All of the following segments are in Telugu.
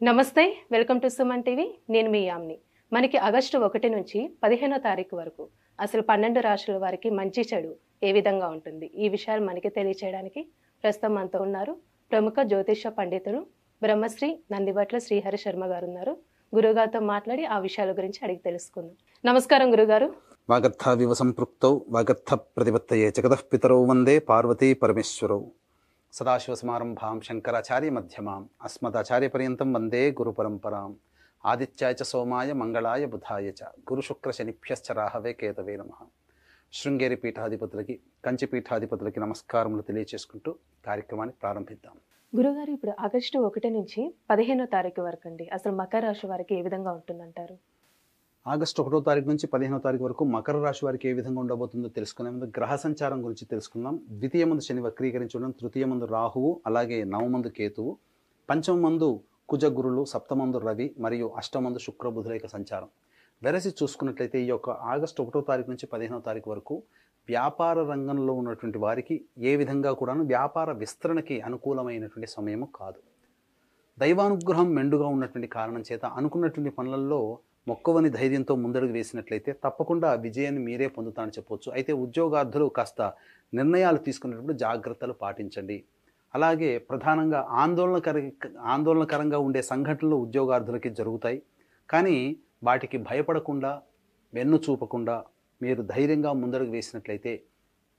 నమస్తే. Welcome to Suman TV. నేను మీ యామ్ని. మనకి ఆగస్టు 1 నుంచి 15వ తారీఖు వరకు అసలు 12 రాశుల వారికి మంచి చెడు ఏ విధంగా ఉంటుంది? ఈ విషయాలు మనకి తెలియచేయడానికి ప్రస్తుతం మనతో ఉన్నారు ప్రముఖ జ్యోతిష పండితులు బ్రహ్మశ్రీ నందిబట్ల శ్రీహరి శర్మ గారు ఉన్నారు. గురుగారితో మాట్లాడి ఆ విషయాల గురించి అడిగి తెలుసుకుందాం. నమస్కారం గురుగారు. వాగర్థావివ సంపృక్తౌ వాగర్థ ప్రతిపత్తయే జగతః పితరౌ వందే పార్వతీ పరమేశ్వరౌ సదాశివసమారంభాం శంకరాచార్య మధ్యమాం అస్మదాచార్యపర్యంతం వందే గురుపరంపరాం ఆదిత్యాయ చ సోమాయ మంగళాయ బుధాయ చ గురుశుక్రశనిభ్యశ్చ రాహవే కేతవే నమః. శృంగేరి పీఠాధిపతులకి కంచి పీఠాధిపతులకి నమస్కారములు తెలియచేసుకుంటూ కార్యక్రమాన్ని ప్రారంభిద్దాం. గురుగారు, ఇప్పుడు ఆగస్టు 1 నుంచి 15వ తారీఖు వరకు అండి అసలు మకర రాశి వారికి ఏ విధంగా ఉంటుందంటారు? ఆగస్టు 1వ తారీఖు నుంచి 15వ తారీఖు వరకు మకర రాశి వారికి ఏ విధంగా ఉండబోతుందో తెలుసుకునే ముందు గ్రహ సంచారం గురించి తెలుసుకుందాం. ద్వితీయ మందు శని వక్రీకరించడం, తృతీయ మందు రాహువు, అలాగే నవమందు కేతువు, పంచమ మందు కుజ గురులు, సప్తమందు రవి మరియు అష్టమందు శుక్ర బుధుల యొక్క సంచారం. వెరసి చూసుకున్నట్లయితే ఈ యొక్క ఆగస్టు 1వ తారీఖు నుంచి 15వ తారీఖు వరకు వ్యాపార రంగంలో ఉన్నటువంటి వారికి ఏ విధంగా కూడాను వ్యాపార విస్తరణకి అనుకూలమైనటువంటి సమయము కాదు. దైవానుగ్రహం మెండుగా ఉన్నటువంటి కారణం చేత అనుకున్నటువంటి పనులలో మొక్కవని ధైర్యంతో ముందడుగు వేసినట్లయితే తప్పకుండా విజయాన్ని మీరే పొందుతారని చెప్పవచ్చు. అయితే ఉద్యోగార్థులు కాస్త నిర్ణయాలు తీసుకునేటప్పుడు జాగ్రత్తలు పాటించండి. అలాగే ప్రధానంగా ఆందోళనకరంగా ఉండే సంఘటనలు ఉద్యోగార్థులకి జరుగుతాయి. కానీ వాటికి భయపడకుండా, వెన్ను చూపకుండా మీరు ధైర్యంగా ముందడుగు వేసినట్లయితే,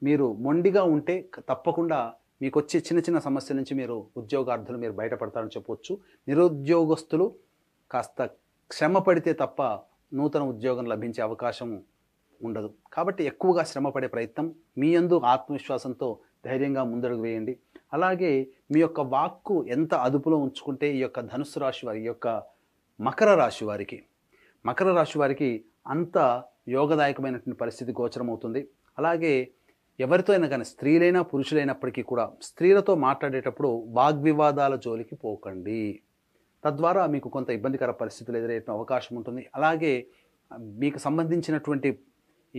మీరు మొండిగా ఉంటే తప్పకుండా మీకు వచ్చే చిన్న చిన్న సమస్యల నుంచి ఉద్యోగార్థులు బయటపడతారని చెప్పవచ్చు. నిరుద్యోగస్తులు కాస్త శ్రమ పడితే తప్ప నూతన ఉద్యోగం లభించే అవకాశం ఉండదు. కాబట్టి ఎక్కువగా శ్రమపడే ప్రయత్నం, మీ యందు ఆత్మవిశ్వాసంతో ధైర్యంగా ముందడుగు వేయండి. అలాగే మీ యొక్క వాక్కు ఎంత అదుపులో ఉంచుకుంటే ఈ యొక్క ధనుస్సు రాశి వారి, ఈ యొక్క మకర రాశి వారికి అంత యోగదాయకమైనటువంటి పరిస్థితి గోచరమవుతుంది. అలాగే ఎవరితో అయినా కానీ, స్త్రీలైనా పురుషులైనప్పటికీ కూడా స్త్రీలతో మాట్లాడేటప్పుడు వాగ్వివాదాల జోలికి పోకండి. తద్వారా మీకు కొంత ఇబ్బందికర పరిస్థితులు ఎదురయ్యే అవకాశం ఉంటుంది. అలాగే మీకు సంబంధించినటువంటి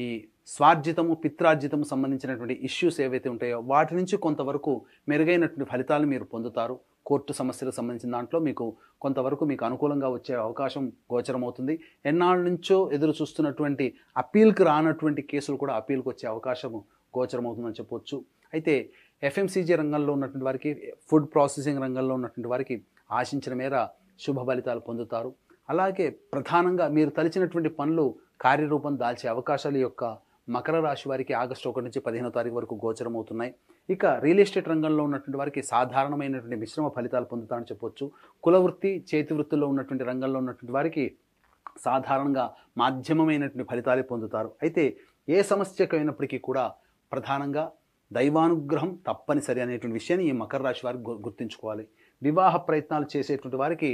ఈ స్వార్జితము, పిత్రార్జితము సంబంధించినటువంటి ఇష్యూస్ ఏవైతే ఉంటాయో వాటి నుంచి కొంతవరకు మెరుగైనటువంటి ఫలితాలు మీరు పొందుతారు. కోర్టు సమస్యలకు సంబంధించిన దాంట్లో కొంతవరకు మీకు అనుకూలంగా వచ్చే అవకాశం గోచరమవుతుంది. ఎన్నాళ్ళ నుంచో ఎదురు చూస్తున్నటువంటి అప్పీల్కి రానటువంటి కేసులు కూడా అప్పీల్కి వచ్చే అవకాశం గోచరమవుతుందని చెప్పవచ్చు. అయితే ఎఫ్ఎంసీజీ రంగంలో ఉన్నటువంటి వారికి, ఫుడ్ ప్రాసెసింగ్ రంగంలో ఉన్నటువంటి వారికి ఆశించిన మేర శుభ ఫలితాలు పొందుతారు. అలాగే ప్రధానంగా మీరు తలిచినటువంటి పనులు కార్యరూపం దాల్చే అవకాశాలు యొక్క మకర రాశి వారికి ఆగస్టు 1 నుంచి 15వ తారీఖు వరకు గోచరమవుతున్నాయి. ఇక రియల్ ఎస్టేట్ రంగంలో ఉన్నటువంటి వారికి సాధారణమైనటువంటి మిశ్రమ ఫలితాలు పొందుతారని చెప్పొచ్చు. కులవృత్తి, చేతి వృత్తుల్లో ఉన్నటువంటి రంగంలో ఉన్నటువంటి వారికి సాధారణంగా మాధ్యమమైనటువంటి ఫలితాలే పొందుతారు. అయితే ఏ సమస్యకైనప్పటికీ కూడా ప్రధానంగా దైవానుగ్రహం తప్పనిసరి అనేటువంటి విషయాన్ని ఈ మకర రాశి వారికి గుర్తుంచుకోవాలి. వివాహ ప్రయత్నాలు చేసేటువంటి వారికి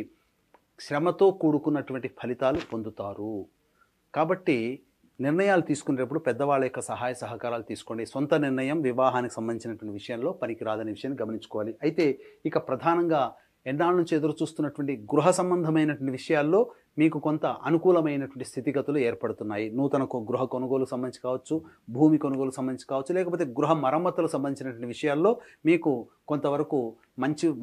శ్రమతో కూడుకున్నటువంటి ఫలితాలు పొందుతారు. కాబట్టి నిర్ణయాలు తీసుకునేటప్పుడు పెద్దవాళ్ళ యొక్క సహాయ సహకారాలు తీసుకోండి. సొంత నిర్ణయం వివాహానికి సంబంధించినటువంటి విషయంలో పనికిరాదనే విషయాన్ని గమనించుకోవాలి. అయితే ఇక ప్రధానంగా ఎన్నాళ్ళ నుంచి ఎదురు చూస్తున్నటువంటి గృహ సంబంధమైనటువంటి విషయాల్లో మీకు కొంత అనుకూలమైనటువంటి స్థితిగతులు ఏర్పడుతున్నాయి. నూతన గృహ కొనుగోలు సంబంధించి కావచ్చు, భూమి కొనుగోలు సంబంధించి కావచ్చు, లేకపోతే గృహ మరమ్మతులకు సంబంధించినటువంటి విషయాల్లో మీకు కొంతవరకు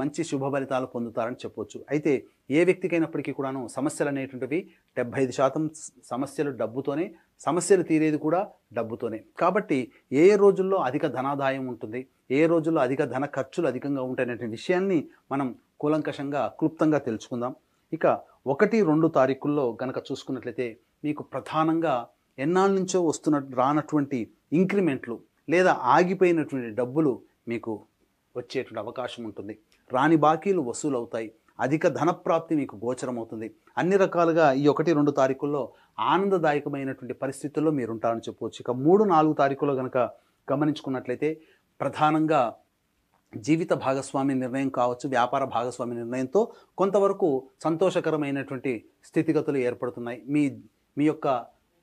మంచి శుభ ఫలితాలు పొందుతారని చెప్పవచ్చు. అయితే ఏ వ్యక్తికైనప్పటికీ కూడాను సమస్యలు అనేటువంటివి 75% సమస్యలు డబ్బుతోనే, సమస్యలు తీరేది కూడా డబ్బుతోనే. కాబట్టి ఏ రోజుల్లో అధిక ధనాదాయం ఉంటుంది, ఏ రోజుల్లో అధిక ధన ఖర్చులు అధికంగా ఉంటాయనే విషయాన్ని మనం కూలంకషంగా క్లుప్తంగా తెలుసుకుందాం. ఇక 1, 2 తారీఖుల్లో గనక చూసుకున్నట్లయితే మీకు ప్రధానంగా ఎన్నాళ్ళ నుంచో రానటువంటి ఇంక్రిమెంట్లు లేదా ఆగిపోయినటువంటి డబ్బులు మీకు వచ్చేటువంటి అవకాశం ఉంటుంది. రాని బాకీలు వసూలు అవుతాయి. అధిక ధనప్రాప్తి మీకు గోచరమవుతుంది. అన్ని రకాలుగా ఈ 1, 2 తారీఖుల్లో ఆనందదాయకమైనటువంటి పరిస్థితుల్లో మీరు ఉంటారని చెప్పవచ్చు. ఇక 3, 4 తారీఖుల్లో కనుక గమనించుకున్నట్లయితే ప్రధానంగా జీవిత భాగస్వామి నిర్ణయం కావచ్చు, వ్యాపార భాగస్వామి నిర్ణయంతో కొంతవరకు సంతోషకరమైనటువంటి స్థితిగతులు ఏర్పడుతున్నాయి. మీ యొక్క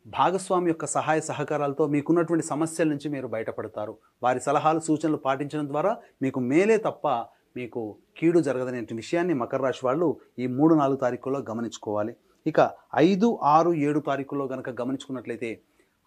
భాగస్వామి యొక్క సహాయ సహకారాలతో మీకున్నటువంటి సమస్యల నుంచి మీరు బయటపడతారు. వారి సలహాలు, సూచనలు పాటించడం ద్వారా మీకు మేలే తప్ప మీకు కీడు జరగదనే విషయాన్ని మకర రాశి వాళ్ళు ఈ 3, 4 తారీఖుల్లో గమనించుకోవాలి. ఇక 5, 6, 7 తారీఖుల్లో కనుక గమనించుకున్నట్లయితే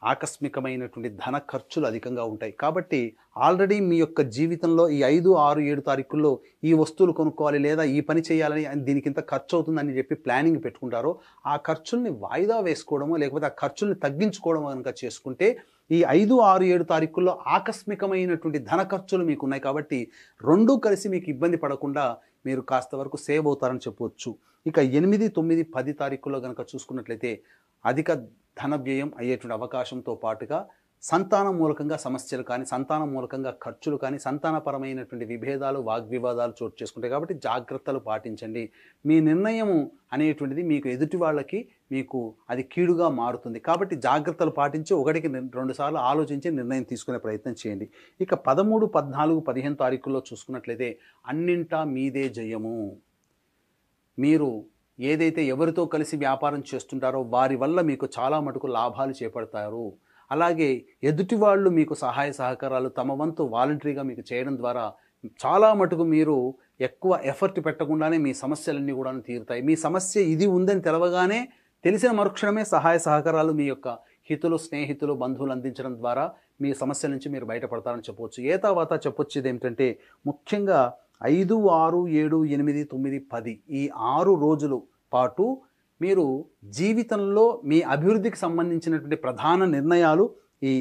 ఆకస్మికమైనటువంటి ధన ఖర్చులు అధికంగా ఉంటాయి. కాబట్టి ఆల్రెడీ మీ యొక్క జీవితంలో ఈ 5, 6, 7 తారీఖుల్లో ఈ వస్తువులు కొనుక్కోవాలి లేదా ఈ పని చేయాలని దీనికి ఇంత ఖర్చు అవుతుందని చెప్పి ప్లానింగ్ పెట్టుకుంటారో ఆ ఖర్చుల్ని వాయిదా వేసుకోవడమో లేకపోతే ఆ ఖర్చుల్ని తగ్గించుకోవడం కనుక చేసుకుంటే ఈ 5, 6, 7 తారీఖుల్లో ఆకస్మికమైనటువంటి ధన ఖర్చులు మీకు ఉన్నాయి. కాబట్టి రెండూ కలిసి మీకు ఇబ్బంది పడకుండా మీరు కాస్త వరకు సేవ్ అవుతారని చెప్పవచ్చు. ఇక 8, 9, 10 తారీఖుల్లో కనుక చూసుకున్నట్లయితే అధిక ధన వ్యయం అయ్యేటువంటి అవకాశంతో పాటుగా సంతానం మూలకంగా సమస్యలు కానీ సంతానం మూలకంగా ఖర్చులు కానీ సంతానపరమైనటువంటి విభేదాలు వాగ్వివాదాలు చోటు చేసుకుంటాయి. కాబట్టి జాగ్రత్తలు పాటించండి. మీ నిర్ణయము అనేటువంటిది మీకు ఎదుటి వాళ్ళకి మీకు అది కీడుగా మారుతుంది. కాబట్టి జాగ్రత్తలు పాటించి 1కి 2 సార్లు ఆలోచించి నిర్ణయం తీసుకునే ప్రయత్నం చేయండి. ఇక 13, 14, 15 తారీఖుల్లో చూసుకున్నట్లయితే అన్నింటా మీదే జయము. మీరు ఏదైతే ఎవరితో కలిసి వ్యాపారం చేస్తుంటారో వారి వల్ల మీకు చాలా మటుకు లాభాలు చేపడతారు. అలాగే ఎదుటి వాళ్ళు మీకు సహాయ సహకారాలు తమ వంతు వాలంటరీగా మీకు చేయడం ద్వారా చాలా మటుకు మీరు ఎక్కువ ఎఫర్ట్ పెట్టకుండానే మీ సమస్యలన్నీ కూడా తీరుతాయి. మీ సమస్య ఇది ఉందని తెలవగానే తెలిసిన మరుక్షణమే సహాయ సహకారాలు మీ యొక్క హితులు, స్నేహితులు, బంధువులు అందించడం ద్వారా మీ సమస్యల నుంచి మీరు బయటపడతారని చెప్పవచ్చు. ఏ తర్వాత చెప్పొచ్చేది ఏమిటంటే ముఖ్యంగా 5, 6, 7, 8, 9, 10 ఈ 6 రోజుల పాటు మీరు జీవితంలో మీ అభివృద్ధికి సంబంధించినటువంటి ప్రధాన నిర్ణయాలు ఈ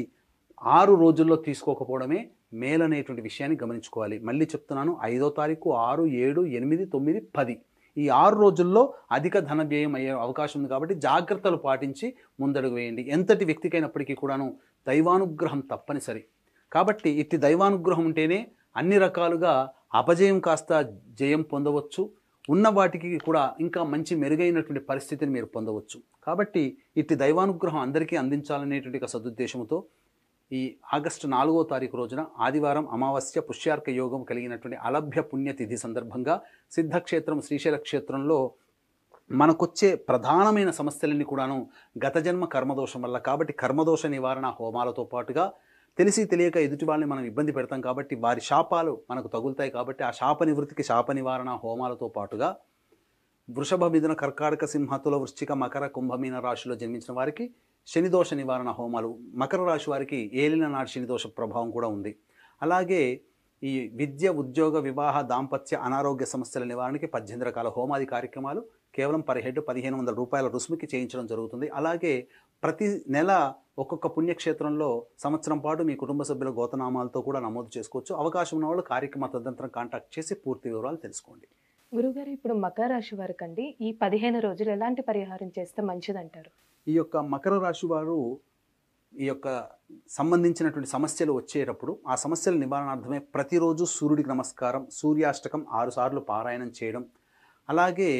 6 రోజుల్లో తీసుకోకపోవడమే మేలనేటువంటి విషయాన్ని గమనించుకోవాలి. మళ్ళీ చెప్తున్నాను, 5వ తారీఖు, 6, 7, 8, 9, 10 ఈ 6 రోజుల్లో అధిక ధన వ్యయం అయ్యే అవకాశం ఉంది. కాబట్టి జాగ్రత్తలు పాటించి ముందడుగు వేయండి. ఎంతటి వ్యక్తికైనప్పటికీ కూడాను దైవానుగ్రహం తప్పనిసరి. కాబట్టి ఇట్టి దైవానుగ్రహం ఉంటేనే అన్ని రకాలుగా అపజయం కాస్త జయం పొందవచ్చు, ఉన్న వాటికి కూడా ఇంకా మంచి మెరుగైనటువంటి పరిస్థితిని మీరు పొందవచ్చు. కాబట్టి ఇట్టి దైవానుగ్రహం అందరికీ అందించాలనేటువంటి సదుద్దేశంతో ఈ ఆగస్టు 4వ తారీఖు రోజున ఆదివారం అమావాస్య పుష్యార్క యోగం కలిగినటువంటి అలభ్య పుణ్యతిథి సందర్భంగా సిద్ధక్షేత్రం శ్రీశైల క్షేత్రంలో మనకొచ్చే ప్రధానమైన సమస్యలన్నీ కూడాను గత జన్మ కర్మదోషం వల్ల. కాబట్టి కర్మదోష నివారణ హోమాలతో పాటుగా తెలిసి తెలియక ఎదుటి వాళ్ళని మనం ఇబ్బంది పెడతాం కాబట్టి వారి శాపాలు మనకు తగులుతాయి. కాబట్టి ఆ శాప నివృత్తికి శాప నివారణ హోమాలతో పాటుగా వృషభ, మిథున, కర్కాటక, సింహ, తుల, వృశ్చిక, మకర, కుంభమీన రాశిలో జన్మించిన వారికి శనిదోష నివారణ హోమాలు. మకర రాశి వారికి ఏలిన నాటి శనిదోష ప్రభావం కూడా ఉంది. అలాగే ఈ విద్య, ఉద్యోగ, వివాహ, దాంపత్య, అనారోగ్య సమస్యల నివారణకి 18 రకాల హోమాది కార్యక్రమాలు కేవలం పర్ హెడ్ 1500 రూపాయల రుసుముకి చేయించడం జరుగుతుంది. అలాగే ప్రతి నెల ఒక్కొక్క పుణ్యక్షేత్రంలో సంవత్సరం పాటు మీ కుటుంబ సభ్యుల గోతనామాలతో కూడా నమోదు చేసుకోవచ్చు. అవకాశం ఉన్న వాళ్ళు కార్యక్రమ తదనంతరం కాంటాక్ట్ చేసి పూర్తి వివరాలు తెలుసుకోండి. గురుగారు, ఇప్పుడు మకర రాశి వారికి అండి ఈ 15 రోజులు ఎలాంటి పరిహారం చేస్తే మంచిదంటారు? ఈ యొక్క మకర రాశి వారు ఈ యొక్క సంబంధించినటువంటి సమస్యలు వచ్చేటప్పుడు ఆ సమస్యల నివారణార్థమే ప్రతిరోజు సూర్యుడికి నమస్కారం, సూర్యాష్టకం 6 సార్లు పారాయణం చేయడం, అలాగే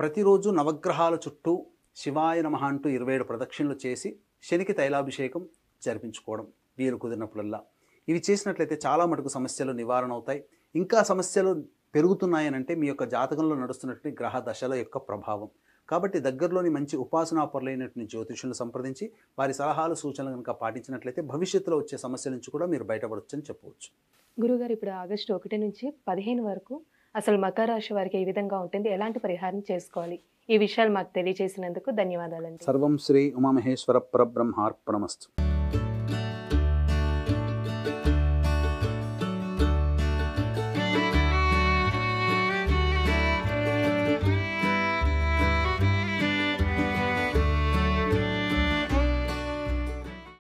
ప్రతిరోజు నవగ్రహాల చుట్టూ శివాయ నమః అంటూ 27 ప్రదక్షిణలు చేసి శనికి తైలాభిషేకం జరిపించుకోవడం వీలు కుదిరినప్పుడల్లా. ఇవి చేసినట్లయితే చాలా మటుకు సమస్యలు నివారణ అవుతాయి. ఇంకా సమస్యలు పెరుగుతున్నాయనంటే మీ యొక్క జాతకంలో నడుస్తున్నటువంటి గ్రహ దశల యొక్క ప్రభావం. కాబట్టి దగ్గరలోని మంచి ఉపాసనాపరులైనటువంటి జ్యోతిషులను సంప్రదించి వారి సలహాలు, సూచనలు కనుక పాటించినట్లయితే భవిష్యత్తులో వచ్చే సమస్యల నుంచి కూడా మీరు బయటపడొచ్చని చెప్పవచ్చు. గురుగారు, ఇప్పుడు ఆగస్టు 1 నుంచి 15 వరకు అసలు మకర రాశి వారికి ఏ విధంగా ఉంటుంది, ఎలాంటి పరిహారం చేసుకోవాలి, ఈ విషయాలు మాకు తెలియజేసినందుకు ధన్యవాదాలండి. సర్వం శ్రీ ఉమామహేశ్వర పరబ్రహ్మార్పణమస్తు.